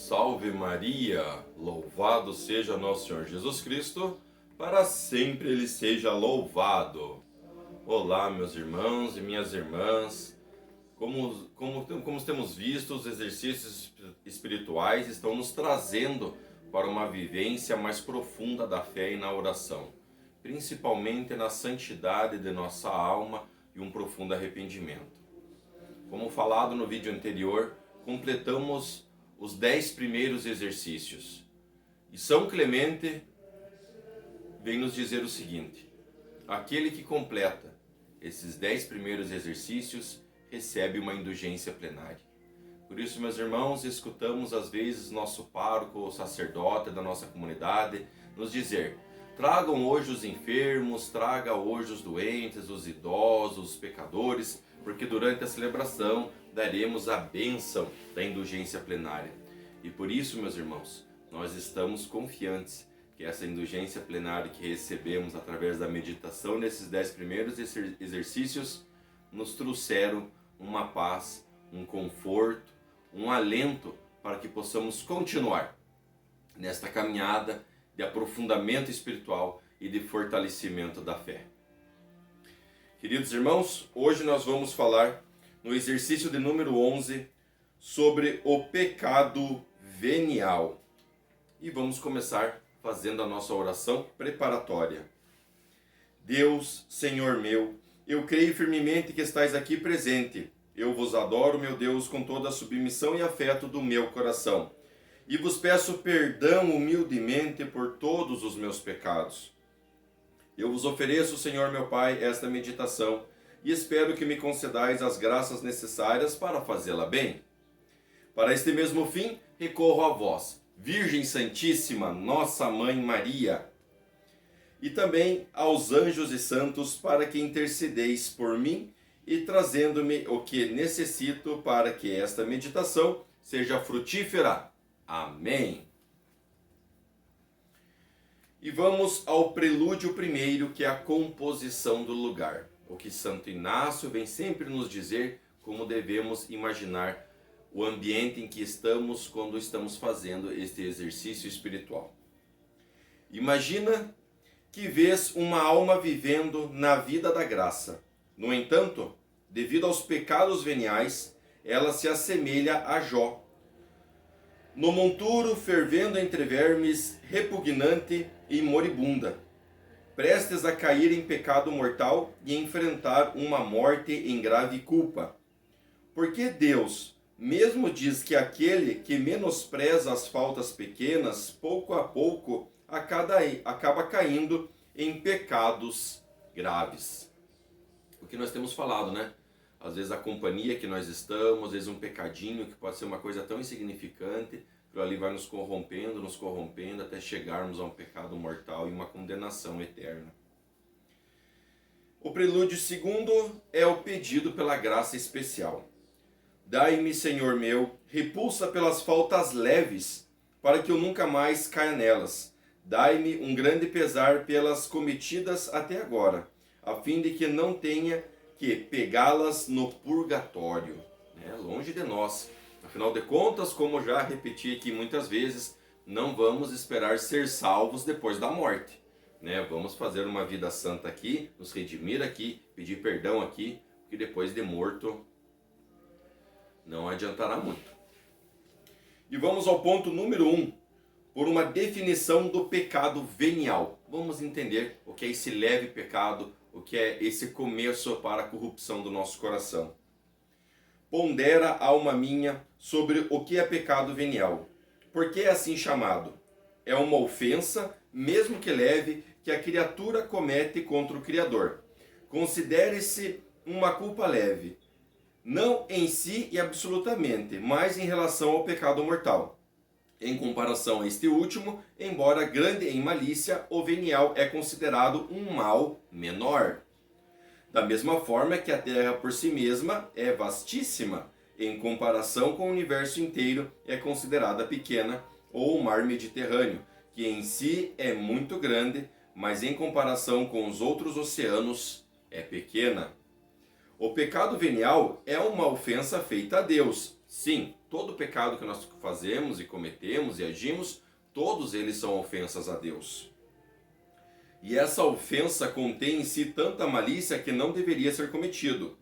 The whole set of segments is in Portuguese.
Salve Maria, louvado seja nosso Senhor Jesus Cristo, para sempre Ele seja louvado. Olá, meus irmãos e minhas irmãs, como temos visto, os exercícios espirituais estão nos trazendo para uma vivência mais profunda da fé e na oração, principalmente na santidade de nossa alma e um profundo arrependimento. Como falado no vídeo anterior, completamos os 10 primeiros exercícios. E São Clemente vem nos dizer o seguinte: aquele que completa esses 10 primeiros exercícios recebe uma indulgência plenária. Por isso, meus irmãos, escutamos às vezes nosso pároco, o sacerdote da nossa comunidade, nos dizer: tragam hoje os enfermos, traga hoje os doentes, os idosos, os pecadores, porque durante a celebração daremos a bênção da indulgência plenária. E por isso, meus irmãos, nós estamos confiantes que essa indulgência plenária que recebemos através da meditação nesses 10 primeiros exercícios nos trouxeram uma paz, um conforto, um alento para que possamos continuar nesta caminhada de aprofundamento espiritual e de fortalecimento da fé. Queridos irmãos, hoje nós vamos falar no exercício de número 11 sobre o pecado venial. E vamos começar fazendo a nossa oração preparatória. Deus, Senhor meu, eu creio firmemente que estais aqui presente. Eu vos adoro, meu Deus, com toda a submissão e afeto do meu coração. E vos peço perdão humildemente por todos os meus pecados. Eu vos ofereço, Senhor meu Pai, esta meditação e espero que me concedais as graças necessárias para fazê-la bem. Para este mesmo fim, recorro a vós, Virgem Santíssima, Nossa Mãe Maria, e também aos anjos e santos para que intercedeis por mim e trazendo-me o que necessito para que esta meditação seja frutífera. Amém. E vamos ao prelúdio primeiro, que é a composição do lugar. O que Santo Inácio vem sempre nos dizer como devemos imaginar o ambiente em que estamos quando estamos fazendo este exercício espiritual. Imagina que vês uma alma vivendo na vida da graça. No entanto, devido aos pecados veniais, ela se assemelha a Jó. No monturo, fervendo entre vermes, repugnante e moribunda, prestes a cair em pecado mortal e enfrentar uma morte em grave culpa. Porque Deus mesmo diz que aquele que menospreza as faltas pequenas, pouco a pouco acaba caindo em pecados graves. O que nós temos falado, né? Às vezes a companhia que nós estamos, às vezes um pecadinho que pode ser uma coisa tão insignificante, que ali vai nos corrompendo até chegarmos a um pecado mortal e uma condenação eterna. O prelúdio segundo é o pedido pela graça especial. Dai-me, Senhor meu, repulsa pelas faltas leves, para que eu nunca mais caia nelas. Dai-me um grande pesar pelas cometidas até agora, a fim de que não tenha que pegá-las no purgatório, longe de nós. Afinal de contas, como já repeti aqui muitas vezes, não vamos esperar ser salvos depois da morte. Vamos fazer uma vida santa aqui, nos redimir aqui, pedir perdão aqui, porque depois de morto não adiantará muito. E vamos ao ponto número 1, por uma definição do pecado venial. Vamos entender o que é esse leve pecado, o que é esse começo para a corrupção do nosso coração. Pondera, alma minha, sobre o que é pecado venial. Por que é assim chamado? É uma ofensa, mesmo que leve, que a criatura comete contra o Criador. Considere-se uma culpa leve, não em si e absolutamente, mas em relação ao pecado mortal. Em comparação a este último, embora grande em malícia, o venial é considerado um mal menor. Da mesma forma que a Terra por si mesma é vastíssima, em comparação com o universo inteiro é considerada pequena, ou o mar Mediterrâneo, que em si é muito grande, mas em comparação com os outros oceanos é pequena. O pecado venial é uma ofensa feita a Deus, sim, Todo pecado que nós fazemos e cometemos e agimos, todos eles são ofensas a Deus. E essa ofensa contém em si tanta malícia que não deveria ser cometido,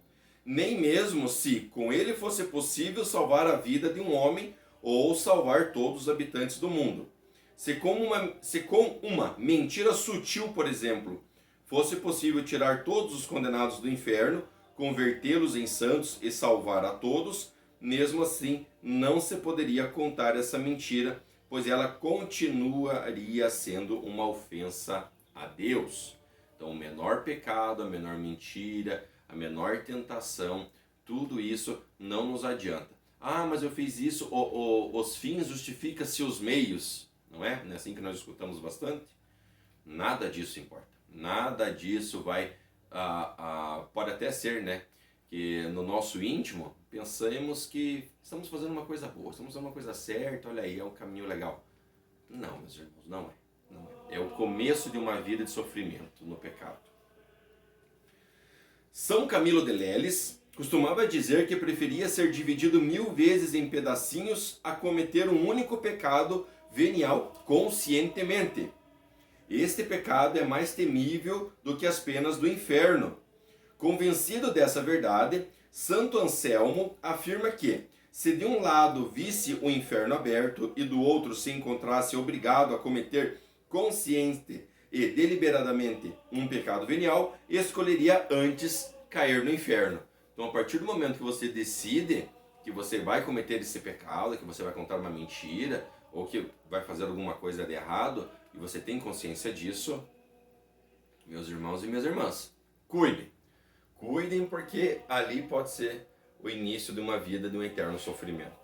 nem mesmo se com ele fosse possível salvar a vida de um homem ou salvar todos os habitantes do mundo. Se com uma mentira sutil, por exemplo, fosse possível tirar todos os condenados do inferno, convertê-los em santos e salvar a todos, mesmo assim não se poderia contar essa mentira, pois ela continuaria sendo uma ofensa a Deus. Então, o menor pecado, a menor mentira, a menor tentação, tudo isso não nos adianta. Ah, mas eu fiz isso, os fins justificam-se os meios. Não é? Não é assim que nós escutamos bastante? Nada disso importa. Nada disso vai... pode até ser, né? Que no nosso íntimo pensamos que estamos fazendo uma coisa boa, estamos fazendo uma coisa certa, olha aí, é um caminho legal. Não, meus irmãos, não é. Não é. É o começo de uma vida de sofrimento no pecado. São Camilo de Leles costumava dizer que preferia ser dividido 1000 vezes em pedacinhos a cometer um único pecado venial conscientemente. Este pecado é mais temível do que as penas do inferno. Convencido dessa verdade, Santo Anselmo afirma que, se de um lado visse o inferno aberto e do outro se encontrasse obrigado a cometer consciente e deliberadamente um pecado venial, escolheria antes cair no inferno. Então, a partir do momento que você decide que você vai cometer esse pecado, que você vai contar uma mentira, ou que vai fazer alguma coisa de errado, e você tem consciência disso, meus irmãos e minhas irmãs, cuidem. Cuidem, porque ali pode ser o início de uma vida de um eterno sofrimento.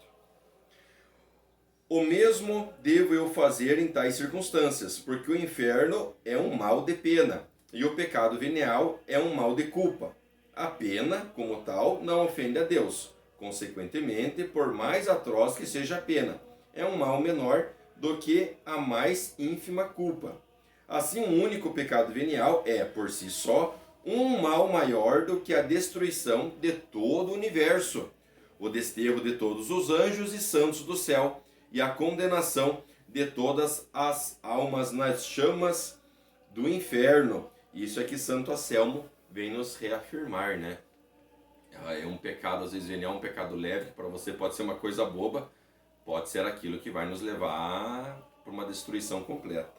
O mesmo devo eu fazer em tais circunstâncias, porque o inferno é um mal de pena, e o pecado venial é um mal de culpa. A pena, como tal, não ofende a Deus. Consequentemente, por mais atroz que seja a pena, é um mal menor do que a mais ínfima culpa. Assim, um único pecado venial é, por si só, um mal maior do que a destruição de todo o universo, o desterro de todos os anjos e santos do céu, e a condenação de todas as almas nas chamas do inferno. Isso é que Santo Anselmo vem nos reafirmar, né? É um pecado, às vezes venial, um pecado leve, que para você pode ser uma coisa boba, pode ser aquilo que vai nos levar para uma destruição completa.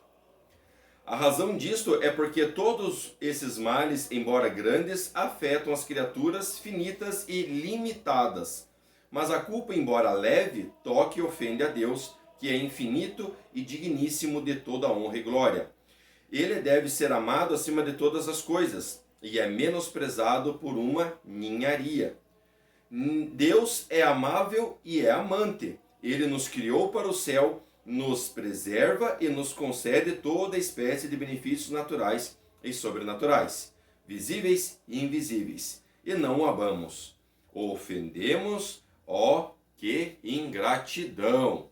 A razão disto é porque todos esses males, embora grandes, afetam as criaturas finitas e limitadas. Mas a culpa, embora leve, toca e ofende a Deus, que é infinito e digníssimo de toda honra e glória. Ele deve ser amado acima de todas as coisas, e é menosprezado por uma ninharia. Deus é amável e é amante. Ele nos criou para o céu, nos preserva e nos concede toda espécie de benefícios naturais e sobrenaturais, visíveis e invisíveis, e não o amamos. O ofendemos, ó, que ingratidão!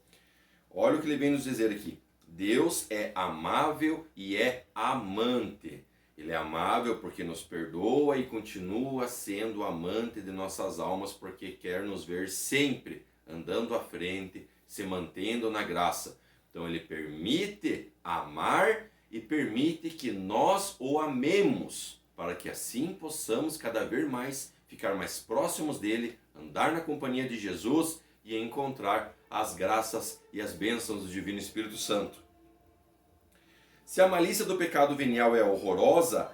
Olha o que ele vem nos dizer aqui. Deus é amável e é amante. Ele é amável porque nos perdoa e continua sendo amante de nossas almas, porque quer nos ver sempre andando à frente, se mantendo na graça. Então ele permite amar e permite que nós o amemos, para que assim possamos cada vez mais ficar mais próximos dele, andar na companhia de Jesus e encontrar as graças e as bênçãos do Divino Espírito Santo. Se a malícia do pecado venial é horrorosa,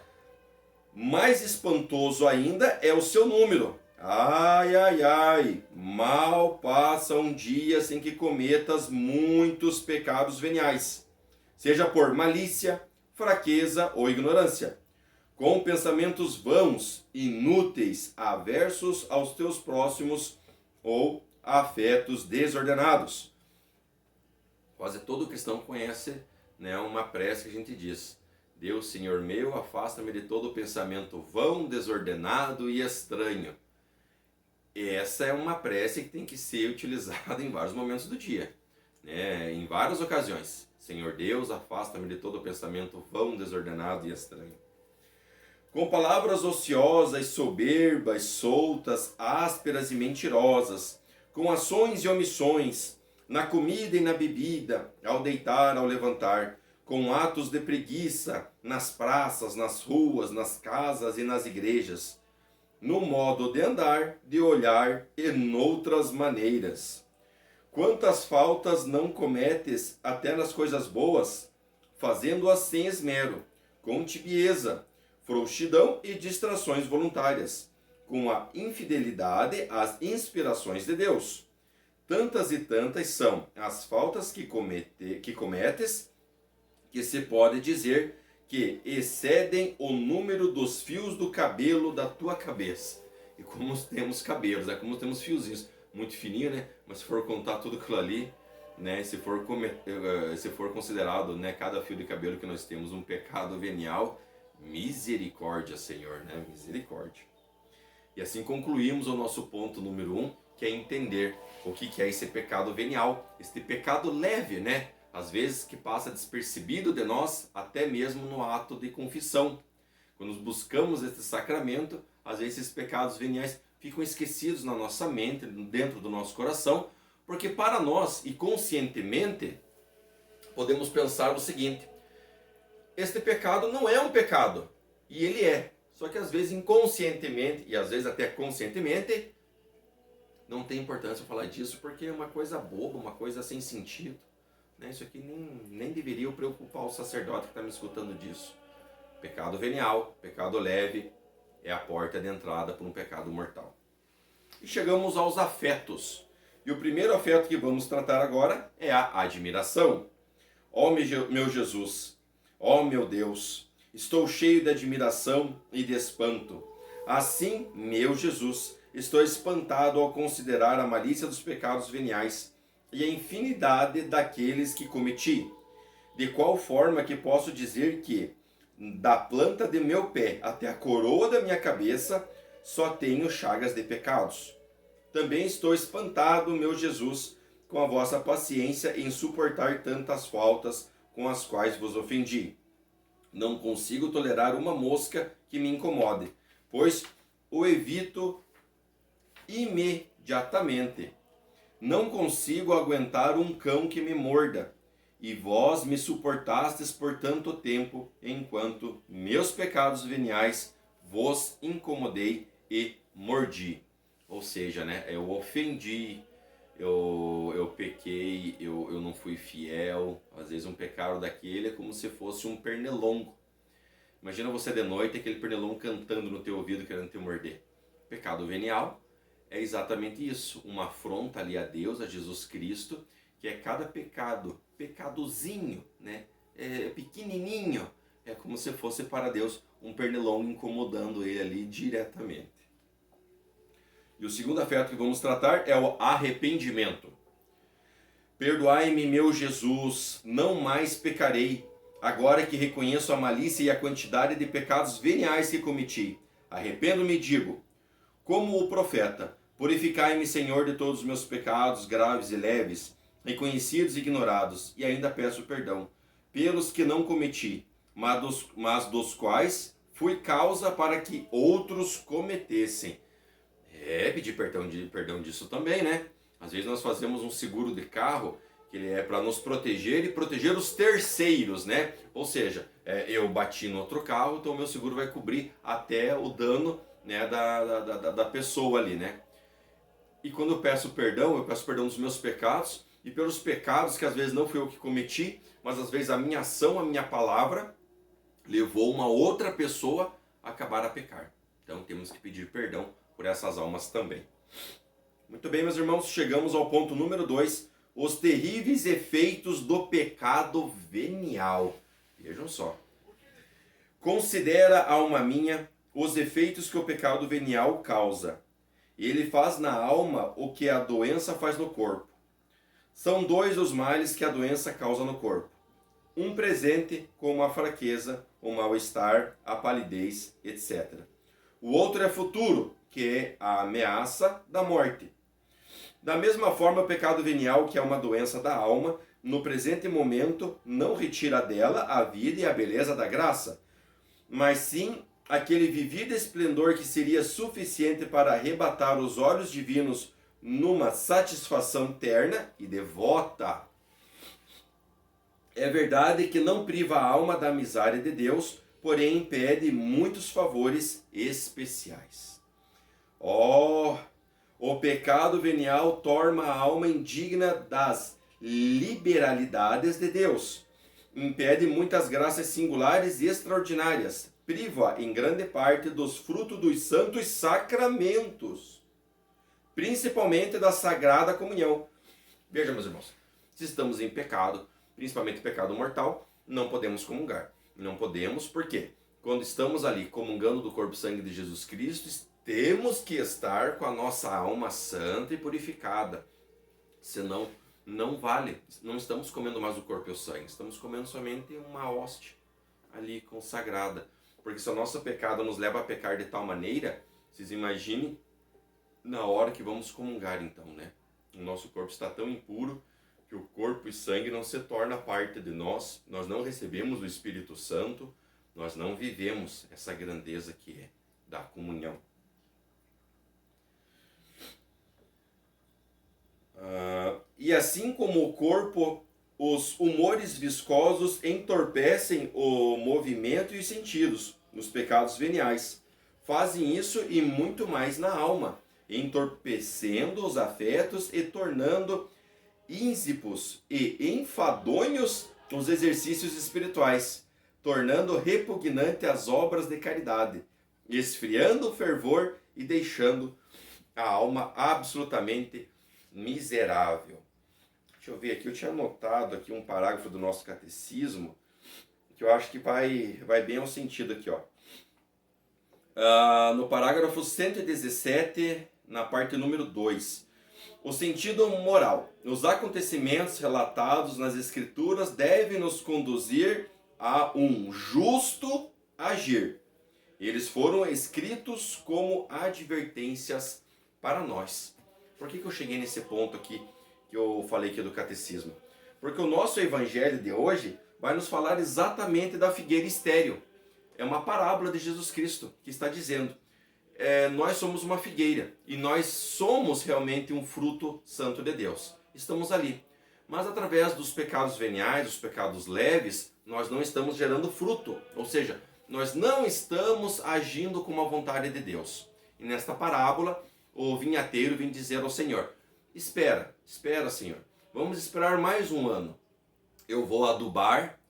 mais espantoso ainda é o seu número. Ai, ai, ai, mal passa um dia sem que cometas muitos pecados veniais, seja por malícia, fraqueza ou ignorância, com pensamentos vãos, inúteis, aversos aos teus próximos ou afetos desordenados. Quase todo cristão conhece, né, uma prece que a gente diz: Deus, Senhor meu, afasta-me de todo pensamento vão, desordenado e estranho. Essa é uma prece que tem que ser utilizada em vários momentos do dia, né? Em várias ocasiões. Senhor Deus, afasta-me de todo pensamento vão, desordenado e estranho. Com palavras ociosas, soberbas, soltas, ásperas e mentirosas, com ações e omissões, na comida e na bebida, ao deitar, ao levantar, com atos de preguiça, nas praças, nas ruas, nas casas e nas igrejas, no modo de andar, de olhar e noutras maneiras. Quantas faltas não cometes até nas coisas boas, fazendo-as sem esmero, com tibieza, frouxidão e distrações voluntárias, com a infidelidade às inspirações de Deus. Tantas e tantas são as faltas que cometes, que se pode dizer que excedem o número dos fios do cabelo da tua cabeça. E como temos cabelos, como temos fiozinhos, muito fininho, né? Mas se for contar tudo aquilo ali, né? Se for considerado, né, cada fio de cabelo que nós temos um pecado venial, misericórdia, Senhor, né? Misericórdia. E assim concluímos o nosso ponto número 1, que é entender o que é esse pecado venial, este pecado leve, né? Às vezes que passa despercebido de nós, até mesmo no ato de confissão. Quando buscamos esse sacramento, às vezes esses pecados veniais ficam esquecidos na nossa mente, dentro do nosso coração, porque para nós, e conscientemente, podemos pensar o seguinte: este pecado não é um pecado, e ele é. Só que às vezes inconscientemente, e às vezes até conscientemente, não tem importância eu falar disso, porque é uma coisa boba, uma coisa sem sentido. Isso aqui nem deveria preocupar o sacerdote que está me escutando disso. Pecado venial, pecado leve, é a porta de entrada para um pecado mortal. E chegamos aos afetos. E o primeiro afeto que vamos tratar agora é a admiração. Ó meu Jesus, ó meu Deus, estou cheio de admiração e de espanto. Assim, meu Jesus, estou espantado ao considerar a malícia dos pecados veniais e a infinidade daqueles que cometi. De qual forma que posso dizer que, da planta de meu pé até a coroa da minha cabeça, só tenho chagas de pecados? Também estou espantado, meu Jesus, com a vossa paciência em suportar tantas faltas com as quais vos ofendi. Não consigo tolerar uma mosca que me incomode, pois o evito imediatamente. Não consigo aguentar um cão que me morda, e vós me suportastes por tanto tempo, enquanto meus pecados veniais vos incomodei e mordi. Ou seja, né, eu ofendi, eu pequei, eu não fui fiel. Às vezes um pecado daquele é como se fosse um pernilongo. Imagina você de noite, aquele pernilongo cantando no teu ouvido querendo te morder. Pecado venial é exatamente isso, uma afronta ali a Deus, a Jesus Cristo, que é cada pecadozinho, né? É pequenininho, é como se fosse para Deus um pernilongo incomodando ele ali diretamente. E o segundo afeto que vamos tratar é o arrependimento. Perdoai-me, meu Jesus, não mais pecarei, agora que reconheço a malícia e a quantidade de pecados veniais que cometi. Arrependo-me e digo, como o profeta, purificai-me, Senhor, de todos os meus pecados, graves e leves, reconhecidos e ignorados, e ainda peço perdão, pelos que não cometi, mas dos quais fui causa para que outros cometessem. Pedir perdão disso também, né? Às vezes nós fazemos um seguro de carro, que ele é para nos proteger e proteger os terceiros, né? Ou seja, eu bati no outro carro, então o meu seguro vai cobrir até o dano, né, da pessoa ali, né? E quando eu peço perdão dos meus pecados, e pelos pecados que às vezes não fui eu que cometi, mas às vezes a minha ação, a minha palavra, levou uma outra pessoa a acabar a pecar. Então temos que pedir perdão por essas almas também. Muito bem, meus irmãos, chegamos ao ponto número 2, os terríveis efeitos do pecado venial. Vejam só. Considera, alma minha, os efeitos que o pecado venial causa. Ele faz na alma o que a doença faz no corpo. São 2 os males que a doença causa no corpo. Um presente, como a fraqueza, o mal-estar, a palidez, etc. O outro é futuro, que é a ameaça da morte. Da mesma forma, o pecado venial, que é uma doença da alma, no presente momento não retira dela a vida e a beleza da graça, mas sim aquele vivido esplendor que seria suficiente para arrebatar os olhos divinos numa satisfação terna e devota. É verdade que não priva a alma da amizade de Deus, porém impede muitos favores especiais. O pecado venial torna a alma indigna das liberalidades de Deus, impede muitas graças singulares e extraordinárias, priva em grande parte dos frutos dos santos sacramentos, principalmente da Sagrada Comunhão. Veja, meus irmãos, se estamos em pecado, principalmente pecado mortal, não podemos comungar. Não podemos, porque quando estamos ali comungando do corpo e sangue de Jesus Cristo, temos que estar com a nossa alma santa e purificada. Senão, não vale. Não estamos comendo mais o corpo e o sangue, estamos comendo somente uma hóstia ali consagrada. Porque se o nosso pecado nos leva a pecar de tal maneira, vocês imaginem na hora que vamos comungar então, né? O nosso corpo está tão impuro que o corpo e sangue não se torna parte de nós, nós não recebemos o Espírito Santo, nós não vivemos essa grandeza que é da comunhão. E assim como o corpo, os humores viscosos entorpecem o movimento e os sentidos nos pecados veniais. Fazem isso e muito mais na alma, entorpecendo os afetos e tornando ínsipos e enfadonhos os exercícios espirituais, tornando repugnante as obras de caridade, esfriando o fervor e deixando a alma absolutamente miserável. Deixa eu ver aqui, eu tinha anotado aqui um parágrafo do nosso catecismo, que eu acho que vai bem ao sentido aqui, ó. No parágrafo 117, na parte número 2. O sentido moral. Os acontecimentos relatados nas Escrituras devem nos conduzir a um justo agir. Eles foram escritos como advertências para nós. Por que eu cheguei nesse ponto aqui, que eu falei aqui do catecismo? Porque o nosso evangelho de hoje vai nos falar exatamente da figueira estéril. É uma parábola de Jesus Cristo que está dizendo: nós somos uma figueira e nós somos realmente um fruto santo de Deus. Estamos ali. Mas através dos pecados veniais, dos pecados leves, nós não estamos gerando fruto. Ou seja, nós não estamos agindo com a vontade de Deus. E nesta parábola, o vinhateiro vem dizer ao Senhor: espera, Senhor, vamos esperar mais um ano. Eu vou adubar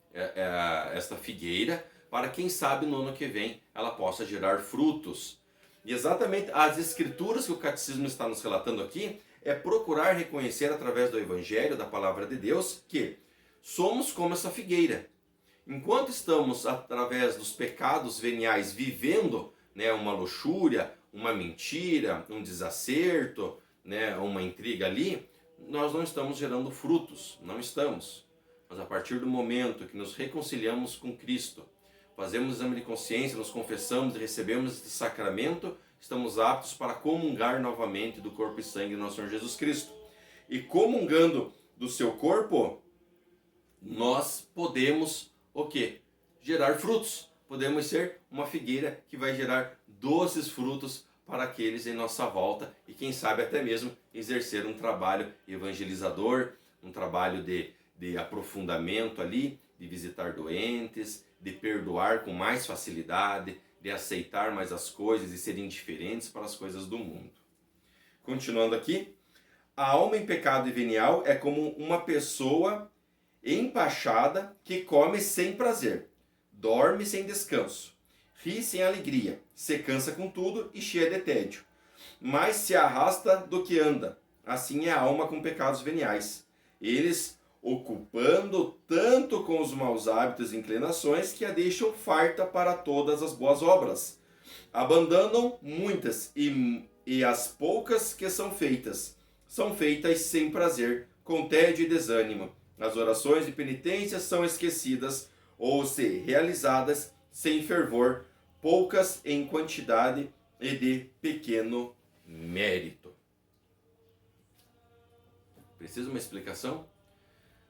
esta figueira para, quem sabe, no ano que vem ela possa gerar frutos. E exatamente as escrituras que o catecismo está nos relatando aqui é procurar reconhecer através do evangelho, da palavra de Deus, que somos como essa figueira. Enquanto estamos, através dos pecados veniais, vivendo, né, uma luxúria, uma mentira, um desacerto, né, uma intriga ali, nós não estamos gerando frutos, não estamos. Mas a partir do momento que nos reconciliamos com Cristo, fazemos exame de consciência, nos confessamos e recebemos este sacramento, estamos aptos para comungar novamente do corpo e sangue do nosso Senhor Jesus Cristo. E comungando do seu corpo, nós podemos o quê? Gerar frutos. Podemos ser uma figueira que vai gerar doces frutos para aqueles em nossa volta e, quem sabe, até mesmo exercer um trabalho evangelizador, um trabalho de aprofundamento ali, de visitar doentes, de perdoar com mais facilidade, de aceitar mais as coisas e ser indiferentes para as coisas do mundo. Continuando aqui, a alma em pecado venial é como uma pessoa empachada que come sem prazer, dorme sem descanso, ri sem alegria, se cansa com tudo e cheia de tédio, mais se arrasta do que anda. Assim é a alma com pecados veniais. Eles ocupando tanto com os maus hábitos e inclinações que a deixam farta para todas as boas obras. Abandonam muitas e as poucas que são feitas sem prazer, com tédio e desânimo. As orações de penitência são esquecidas ou se realizadas sem fervor, poucas em quantidade e de pequeno mérito. Precisa uma explicação?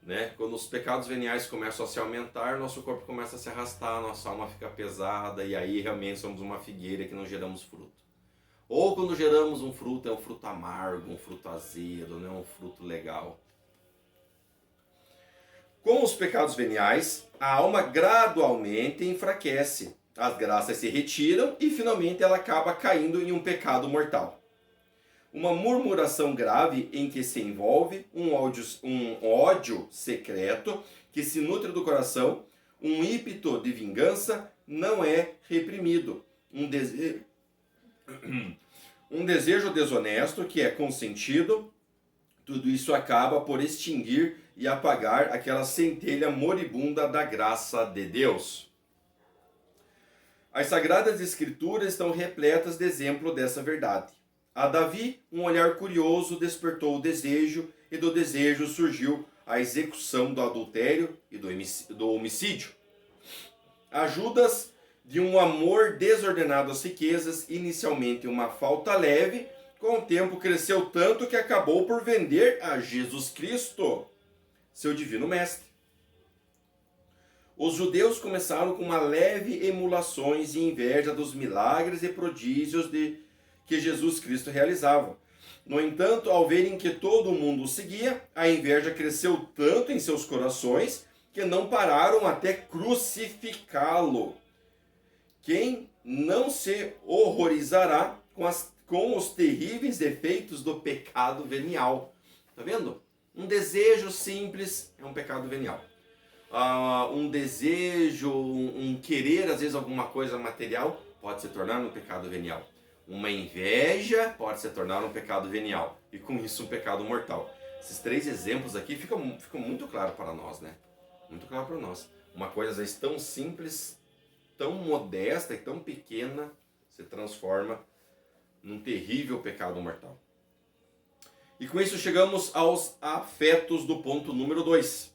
Né? Quando os pecados veniais começam a se aumentar, nosso corpo começa a se arrastar, nossa alma fica pesada e aí realmente somos uma figueira que não geramos fruto. Ou quando geramos um fruto, é um fruto amargo, um fruto azedo, não é um fruto legal. Com os pecados veniais, a alma gradualmente enfraquece. As graças se retiram e finalmente ela acaba caindo em um pecado mortal. Uma murmuração grave em que se envolve um ódio secreto que se nutre do coração, um ímpeto de vingança não é reprimido, um desejo desonesto que é consentido. Tudo isso acaba por extinguir e apagar aquela centelha moribunda da graça de Deus. As Sagradas Escrituras estão repletas de exemplo dessa verdade. A Davi, um olhar curioso despertou o desejo, e do desejo surgiu a execução do adultério e do homicídio. A Judas, de um amor desordenado às riquezas, inicialmente uma falta leve, com o tempo cresceu tanto que acabou por vender a Jesus Cristo, seu divino mestre. Os judeus começaram com uma leve emulações e inveja dos milagres e prodígios que Jesus Cristo realizava. No entanto, ao verem que todo mundo o seguia, a inveja cresceu tanto em seus corações que não pararam até crucificá-lo. Quem não se horrorizará com os terríveis efeitos do pecado venial? Tá vendo? Um desejo simples é um pecado venial. Um desejo, um querer, às vezes, alguma coisa material, pode se tornar um pecado venial. Uma inveja pode se tornar um pecado venial. E com isso, um pecado mortal. Esses 3 exemplos aqui ficam muito claro para nós, né? Muito claro para nós. Uma coisa, às vezes, tão simples, tão modesta e tão pequena, se transforma num terrível pecado mortal. E com isso chegamos aos afetos do ponto número 2.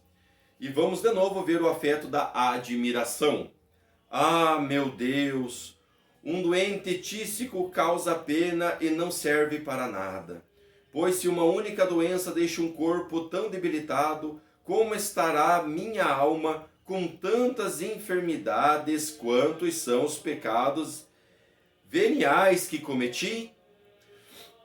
E vamos de novo ver o afeto da admiração. Ah, meu Deus! Um doente tísico causa pena e não serve para nada. Pois se uma única doença deixa um corpo tão debilitado, como estará minha alma com tantas enfermidades quantos são os pecados veniais que cometi?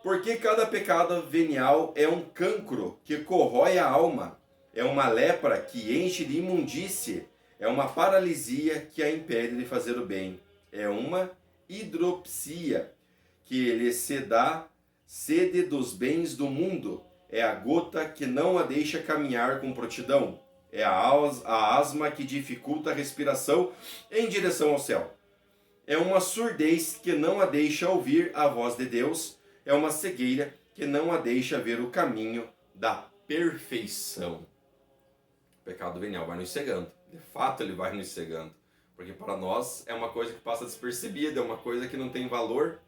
Porque cada pecado venial é um cancro que corrói a alma, é uma lepra que enche de imundície, é uma paralisia que a impede de fazer o bem, é uma hidropsia que lhe se dá sede dos bens do mundo, é a gota que não a deixa caminhar com prontidão, é a asma que dificulta a respiração em direção ao céu, é uma surdez que não a deixa ouvir a voz de Deus, é uma cegueira que não a deixa ver o caminho da perfeição. O pecado venial vai nos cegando. De fato, ele vai nos cegando. Porque para nós é uma coisa que passa despercebida, é uma coisa que não tem valor.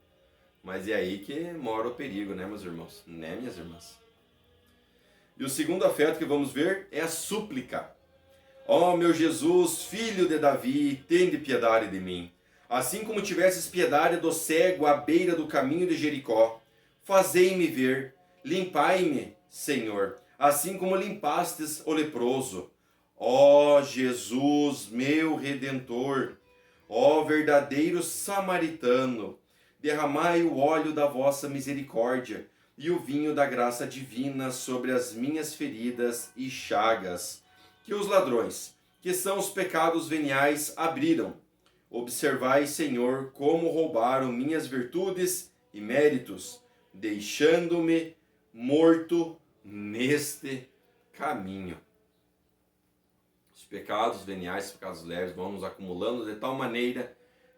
Mas é aí que mora o perigo, né, meus irmãos? Né, minhas irmãs? E o segundo afeto que vamos ver é a súplica. Ó meu Jesus, filho de Davi, tende piedade de mim. Assim como tivesses piedade do cego à beira do caminho de Jericó, fazei-me ver, limpai-me, Senhor, assim como limpastes o leproso. Ó Jesus, meu Redentor, ó verdadeiro samaritano, derramai o óleo da vossa misericórdia e o vinho da graça divina sobre as minhas feridas e chagas, que os ladrões, que são os pecados veniais, abriram. Observai, Senhor, como roubaram minhas virtudes e méritos, deixando-me morto neste caminho. Os pecados veniais, os pecados leves, vão nos acumulando de tal maneira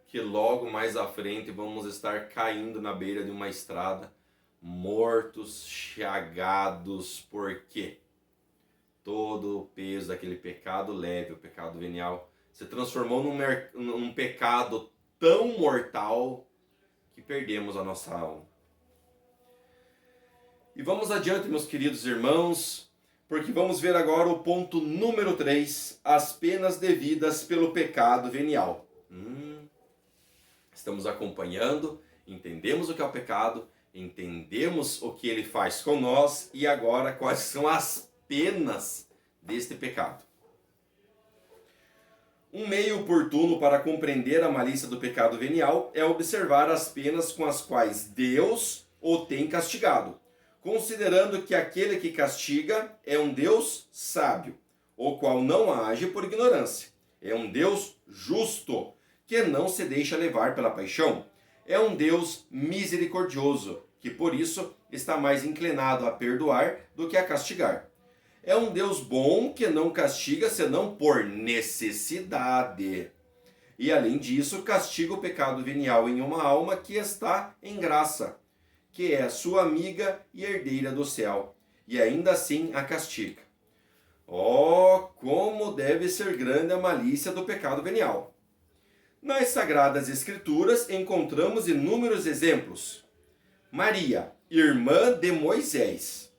que logo mais à frente vamos estar caindo na beira de uma estrada, mortos, chagados, porque todo o peso daquele pecado leve, o pecado venial, se transformou num pecado tão mortal que perdemos a nossa alma. E vamos adiante, meus queridos irmãos, porque vamos ver agora o ponto número 3, as penas devidas pelo pecado venial. Estamos acompanhando, entendemos o que é o pecado, entendemos o que ele faz com nós e agora quais são as penas deste pecado. Um meio oportuno para compreender a malícia do pecado venial é observar as penas com as quais Deus o tem castigado, considerando que aquele que castiga é um Deus sábio, o qual não age por ignorância. É um Deus justo, que não se deixa levar pela paixão. É um Deus misericordioso, que por isso está mais inclinado a perdoar do que a castigar. É um Deus bom que não castiga senão por necessidade. E além disso, castiga o pecado venial em uma alma que está em graça, que é sua amiga e herdeira do céu, e ainda assim a castiga. Oh, como deve ser grande a malícia do pecado venial! Nas Sagradas Escrituras encontramos inúmeros exemplos. Maria, irmã de Moisés,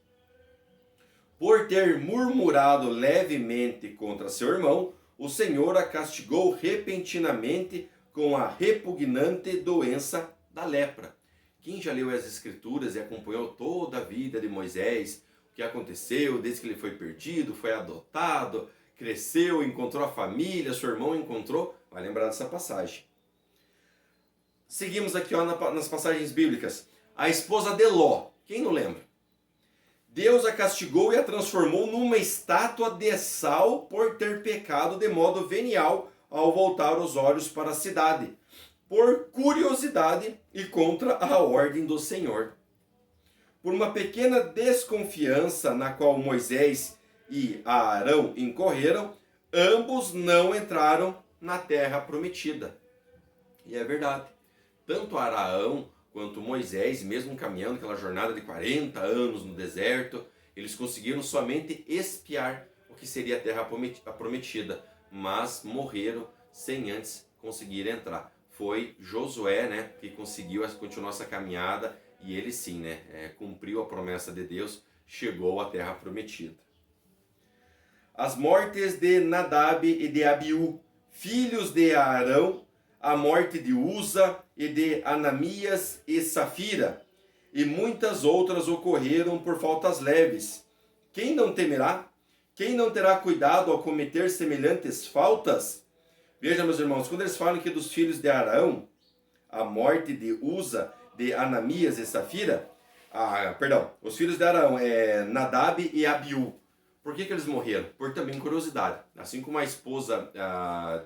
por ter murmurado levemente contra seu irmão, o Senhor a castigou repentinamente com a repugnante doença da lepra. Quem já leu as Escrituras e acompanhou toda a vida de Moisés, o que aconteceu desde que ele foi perdido, foi adotado, cresceu, encontrou a família, seu irmão encontrou, vai lembrar dessa passagem. Seguimos aqui nas passagens bíblicas. A esposa de Ló, quem não lembra? Deus a castigou e a transformou numa estátua de sal por ter pecado de modo venial ao voltar os olhos para a cidade, por curiosidade e contra a ordem do Senhor. Por uma pequena desconfiança na qual Moisés e Arão incorreram, ambos não entraram na terra prometida. E é verdade. Tanto Arão quanto Moisés, mesmo caminhando aquela jornada de 40 anos no deserto, eles conseguiram somente espiar o que seria a terra prometida, mas morreram sem antes conseguir entrar. Foi Josué, né, que conseguiu continuar essa caminhada, e ele sim, né, cumpriu a promessa de Deus, chegou à terra prometida. As mortes de Nadab e de Abiú, filhos de Arão, a morte de Uza e de Anamias e Safira, e muitas outras ocorreram por faltas leves. Quem não temerá? Quem não terá cuidado ao cometer semelhantes faltas? Veja, meus irmãos, quando eles falam aqui dos filhos de Arão, a morte de Uza, de Anamias e Safira, os filhos de Arão é Nadab e Abiú. Por que eles morreram? Por também curiosidade. Assim como a esposa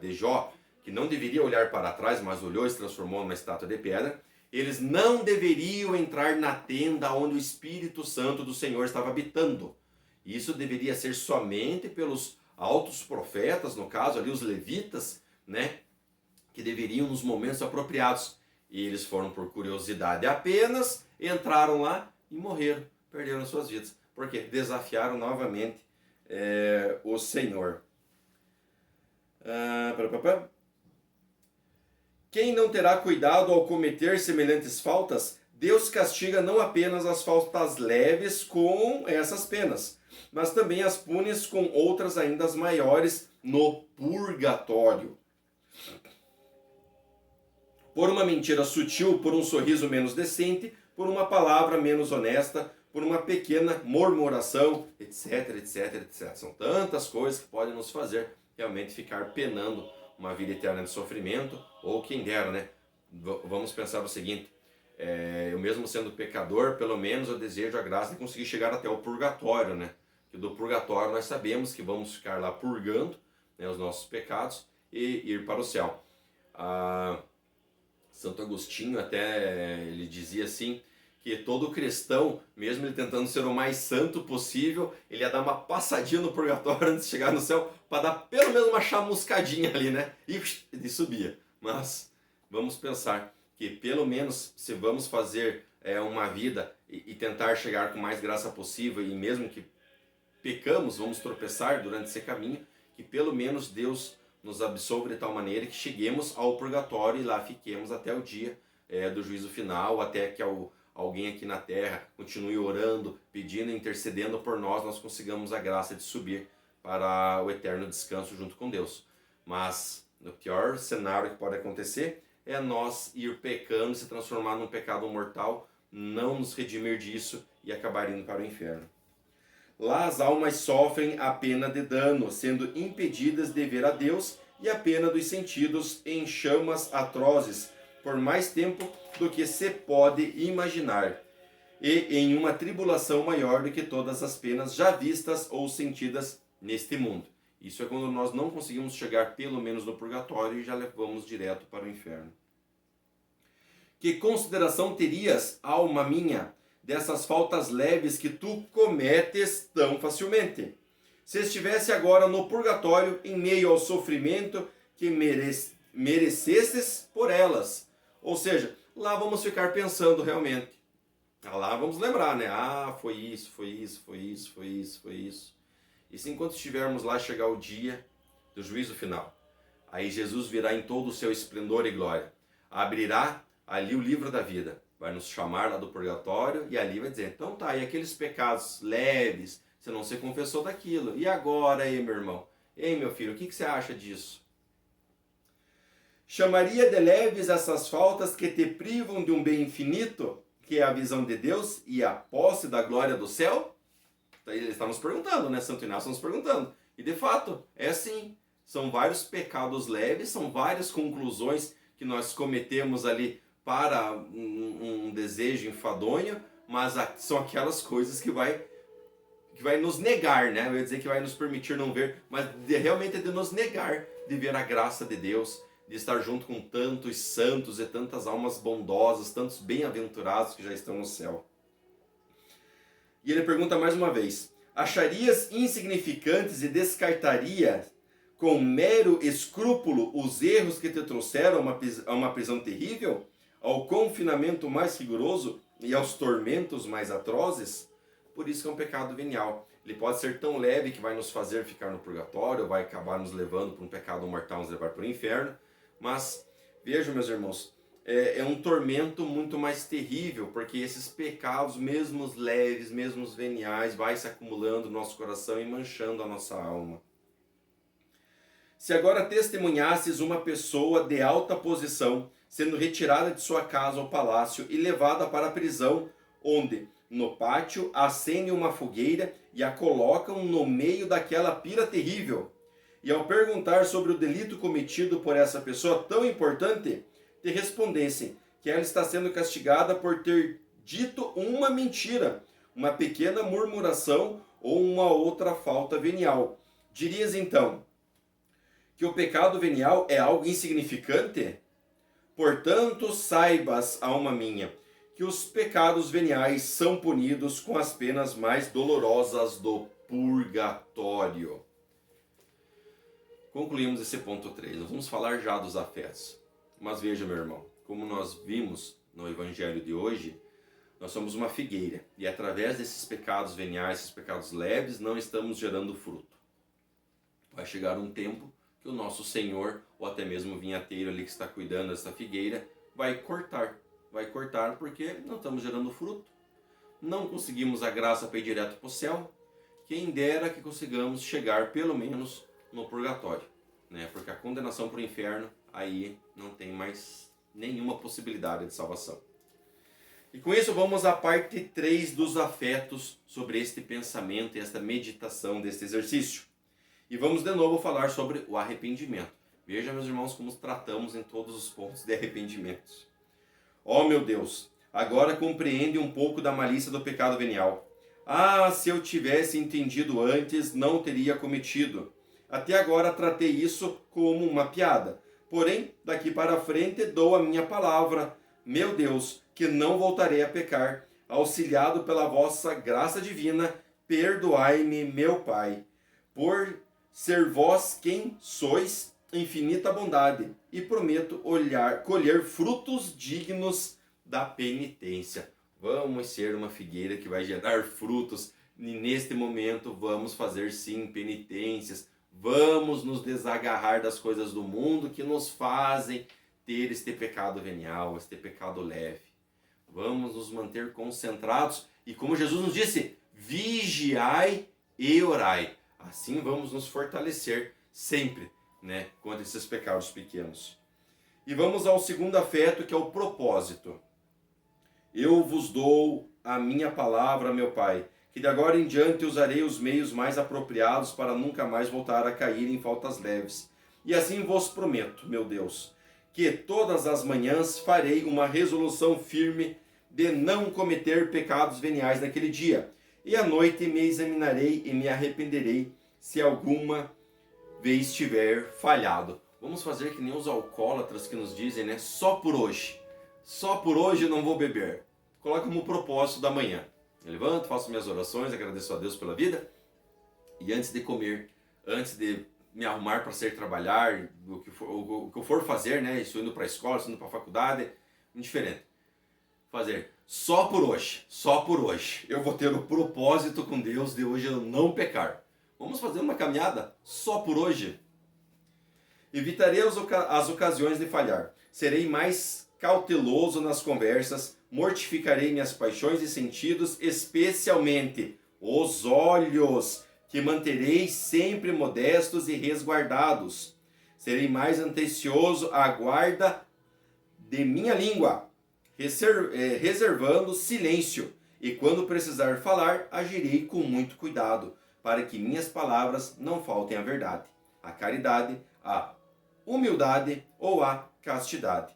de Jó, que não deveria olhar para trás, mas olhou e se transformou numa estátua de pedra, eles não deveriam entrar na tenda onde o Espírito Santo do Senhor estava habitando. Isso deveria ser somente pelos altos profetas, no caso ali os levitas, né, que deveriam nos momentos apropriados. E eles foram por curiosidade apenas, entraram lá e morreram, perderam suas vidas. Porque desafiaram novamente o Senhor. Quem não terá cuidado ao cometer semelhantes faltas, Deus castiga não apenas as faltas leves com essas penas, mas também as pune com outras ainda maiores no purgatório. Por uma mentira sutil, por um sorriso menos decente, por uma palavra menos honesta, por uma pequena murmuração, etc, etc, etc. São tantas coisas que podem nos fazer realmente ficar penando uma vida eterna de sofrimento, ou quem dera, né? Vamos pensar o seguinte, eu mesmo sendo pecador, pelo menos eu desejo a graça de conseguir chegar até o purgatório, né? Que do purgatório nós sabemos que vamos ficar lá purgando, né, os nossos pecados e ir para o céu. Santo Agostinho até ele dizia assim, que todo cristão, mesmo ele tentando ser o mais santo possível, ele ia dar uma passadinha no purgatório antes de chegar no céu, para dar pelo menos uma chamuscadinha ali, né? E ele subia. Mas vamos pensar que pelo menos se vamos fazer uma vida e tentar chegar com mais graça possível, e mesmo que pecamos, vamos tropeçar durante esse caminho, que pelo menos Deus nos absolva de tal maneira que cheguemos ao purgatório e lá fiquemos até o dia do juízo final, até que alguém aqui na terra continue orando, pedindo e intercedendo por nós, nós consigamos a graça de subir para o eterno descanso junto com Deus. Mas o pior cenário que pode acontecer é nós ir pecando, se transformar num pecado mortal, não nos redimir disso e acabar indo para o inferno. Lá as almas sofrem a pena de dano, sendo impedidas de ver a Deus e a pena dos sentidos em chamas atrozes, por mais tempo do que se pode imaginar, e em uma tribulação maior do que todas as penas já vistas ou sentidas neste mundo. Isso é quando nós não conseguimos chegar pelo menos no purgatório e já levamos direto para o inferno. Que consideração terias, alma minha, dessas faltas leves que tu cometes tão facilmente? Se estivesse agora no purgatório, em meio ao sofrimento que merecesses por elas. Ou seja, lá vamos ficar pensando realmente. Lá vamos lembrar, né? Foi isso, foi isso, foi isso, foi isso, foi isso. Isso enquanto estivermos lá, chegar o dia do juízo final. Aí Jesus virá em todo o seu esplendor e glória. Abrirá ali o livro da vida. Vai nos chamar lá do purgatório e ali vai dizer, então tá, e aqueles pecados leves, você não se confessou daquilo. E agora, aí, meu irmão? Ei, meu filho, o que você acha disso? Chamaria de leves essas faltas que te privam de um bem infinito, que é a visão de Deus e a posse da glória do céu? Ele está nos perguntando, né? Santo Inácio nos perguntando. E de fato, é assim. São vários pecados leves, são várias conclusões que nós cometemos ali para um desejo enfadonho, mas são aquelas coisas que vai nos negar, né? Eu ia dizer que vai nos permitir não ver, mas realmente é de nos negar de ver a graça de Deus, de estar junto com tantos santos e tantas almas bondosas, tantos bem-aventurados que já estão no céu. E ele pergunta mais uma vez, acharias insignificantes e descartarias com mero escrúpulo os erros que te trouxeram a uma prisão terrível, ao confinamento mais rigoroso e aos tormentos mais atrozes? Por isso que é um pecado venial. Ele pode ser tão leve que vai nos fazer ficar no purgatório, vai acabar nos levando para um pecado mortal, nos levar para o inferno. Mas, vejam, meus irmãos, é um tormento muito mais terrível, porque esses pecados, mesmo os leves, mesmo os veniais, vai se acumulando no nosso coração e manchando a nossa alma. Se agora testemunhasses uma pessoa de alta posição, sendo retirada de sua casa ou palácio e levada para a prisão, onde, no pátio, acendem uma fogueira e a colocam no meio daquela pira terrível, e ao perguntar sobre o delito cometido por essa pessoa tão importante, te respondessem que ela está sendo castigada por ter dito uma mentira, uma pequena murmuração ou uma outra falta venial. Dirias então que o pecado venial é algo insignificante? Portanto, saibas, alma minha, que os pecados veniais são punidos com as penas mais dolorosas do purgatório. Concluímos esse ponto 3. Nós vamos falar já dos afetos. Mas veja, meu irmão, como nós vimos no evangelho de hoje, nós somos uma figueira. E através desses pecados veniais, esses pecados leves, não estamos gerando fruto. Vai chegar um tempo que o nosso Senhor, ou até mesmo o vinhateiro ali que está cuidando dessa figueira, vai cortar. Vai cortar porque não estamos gerando fruto. Não conseguimos a graça para ir direto para o céu. Quem dera que consigamos chegar pelo menos no purgatório, né? Porque a condenação para o inferno, aí não tem mais nenhuma possibilidade de salvação. E com isso vamos à parte 3 dos afetos sobre este pensamento e esta meditação deste exercício. E vamos de novo falar sobre o arrependimento. Veja, meus irmãos, como tratamos em todos os pontos de arrependimentos. Ó meu Deus, agora compreende um pouco da malícia do pecado venial. Se eu tivesse entendido antes, não teria cometido. Até agora tratei isso como uma piada. Porém, daqui para frente dou a minha palavra, meu Deus, que não voltarei a pecar. Auxiliado pela vossa graça divina, perdoai-me, meu Pai, por ser vós quem sois infinita bondade, e prometo colher frutos dignos da penitência. Vamos ser uma figueira que vai gerar frutos, e neste momento vamos fazer sim penitências. Vamos nos desagarrar das coisas do mundo que nos fazem ter este pecado venial, este pecado leve. Vamos nos manter concentrados e, como Jesus nos disse, vigiai e orai. Assim vamos nos fortalecer sempre, né, contra esses pecados pequenos. E vamos ao segundo afeto, que é o propósito. Eu vos dou a minha palavra, meu Pai, que de agora em diante usarei os meios mais apropriados para nunca mais voltar a cair em faltas leves. E assim vos prometo, meu Deus, que todas as manhãs farei uma resolução firme de não cometer pecados veniais naquele dia. E à noite me examinarei e me arrependerei se alguma vez tiver falhado. Vamos fazer que nem os alcoólatras que nos dizem, né? Só por hoje. Só por hoje eu não vou beber. Coloque como propósito da manhã. Eu levanto, faço minhas orações, agradeço a Deus pela vida. E antes de comer, antes de me arrumar para sair trabalhar, o que eu for fazer, né? Estou indo para a escola, estou indo para a faculdade, indiferente. Fazer só por hoje, só por hoje. Eu vou ter o propósito com Deus de hoje eu não pecar. Vamos fazer uma caminhada só por hoje. Evitarei as ocasiões de falhar. Serei mais cauteloso nas conversas. Mortificarei minhas paixões e sentidos, especialmente os olhos, que manterei sempre modestos e resguardados. Serei mais atencioso à guarda de minha língua, reservando silêncio. E quando precisar falar, agirei com muito cuidado, para que minhas palavras não faltem à verdade, à caridade, à humildade ou à castidade.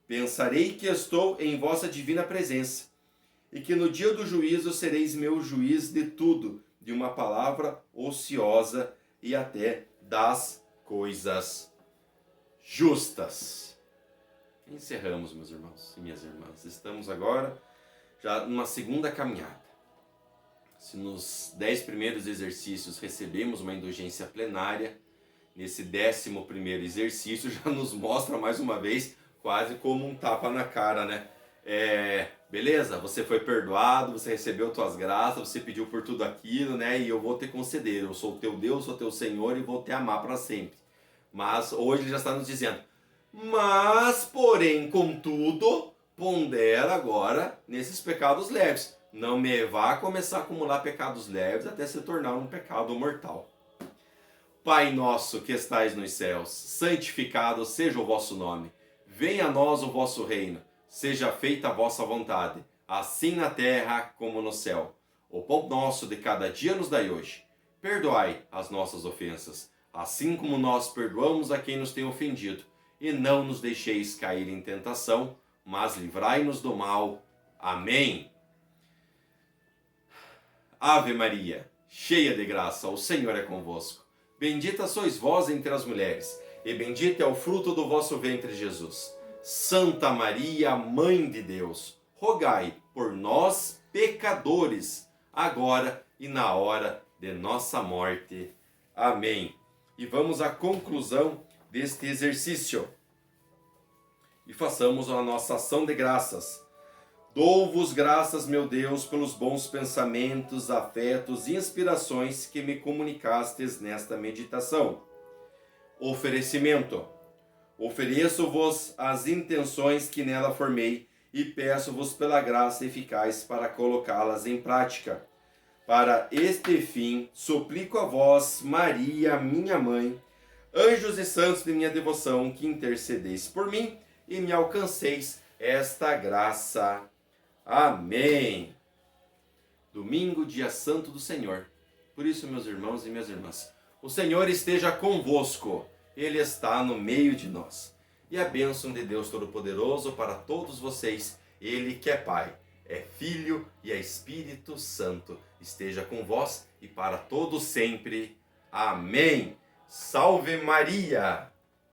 Pensarei que estou em vossa divina presença, e que no dia do juízo sereis meu juiz de tudo, de uma palavra ociosa e até das coisas justas. Encerramos, meus irmãos e minhas irmãs. Estamos agora já numa segunda caminhada. Se nos 10 primeiros exercícios recebemos uma indulgência plenária, nesse 11º exercício já nos mostra mais uma vez quase como um tapa na cara, né? Beleza, você foi perdoado, você recebeu tuas graças, você pediu por tudo aquilo, né? E eu vou te conceder, eu sou teu Deus, sou teu Senhor e vou te amar para sempre. Mas hoje ele já está nos dizendo, mas, porém, contudo, pondera agora nesses pecados leves. Não me vá começar a acumular pecados leves até se tornar um pecado mortal. Pai nosso que estais nos céus, santificado seja o vosso nome. Venha a nós o vosso reino. Seja feita a vossa vontade, assim na terra como no céu. O pão nosso de cada dia nos dai hoje. Perdoai as nossas ofensas, assim como nós perdoamos a quem nos tem ofendido. E não nos deixeis cair em tentação, mas livrai-nos do mal. Amém. Ave Maria, cheia de graça, o Senhor é convosco. Bendita sois vós entre as mulheres, e bendito é o fruto do vosso ventre, Jesus. Santa Maria, Mãe de Deus, rogai por nós, pecadores, agora e na hora de nossa morte. Amém. E vamos à conclusão deste exercício. E façamos a nossa ação de graças. Dou-vos graças, meu Deus, pelos bons pensamentos, afetos e inspirações que me comunicastes nesta meditação. Oferecimento. Ofereço-vos as intenções que nela formei e peço-vos pela graça eficaz para colocá-las em prática. Para este fim, suplico a vós, Maria, minha mãe, anjos e santos de minha devoção, que intercedeis por mim e me alcanceis esta graça. Amém. Domingo, dia santo do Senhor. Por isso, meus irmãos e minhas irmãs, o Senhor esteja convosco. Ele está no meio de nós. E a bênção de Deus Todo-Poderoso para todos vocês, Ele que é Pai, é Filho e é Espírito Santo, esteja com vós e para todos sempre. Amém. Salve Maria!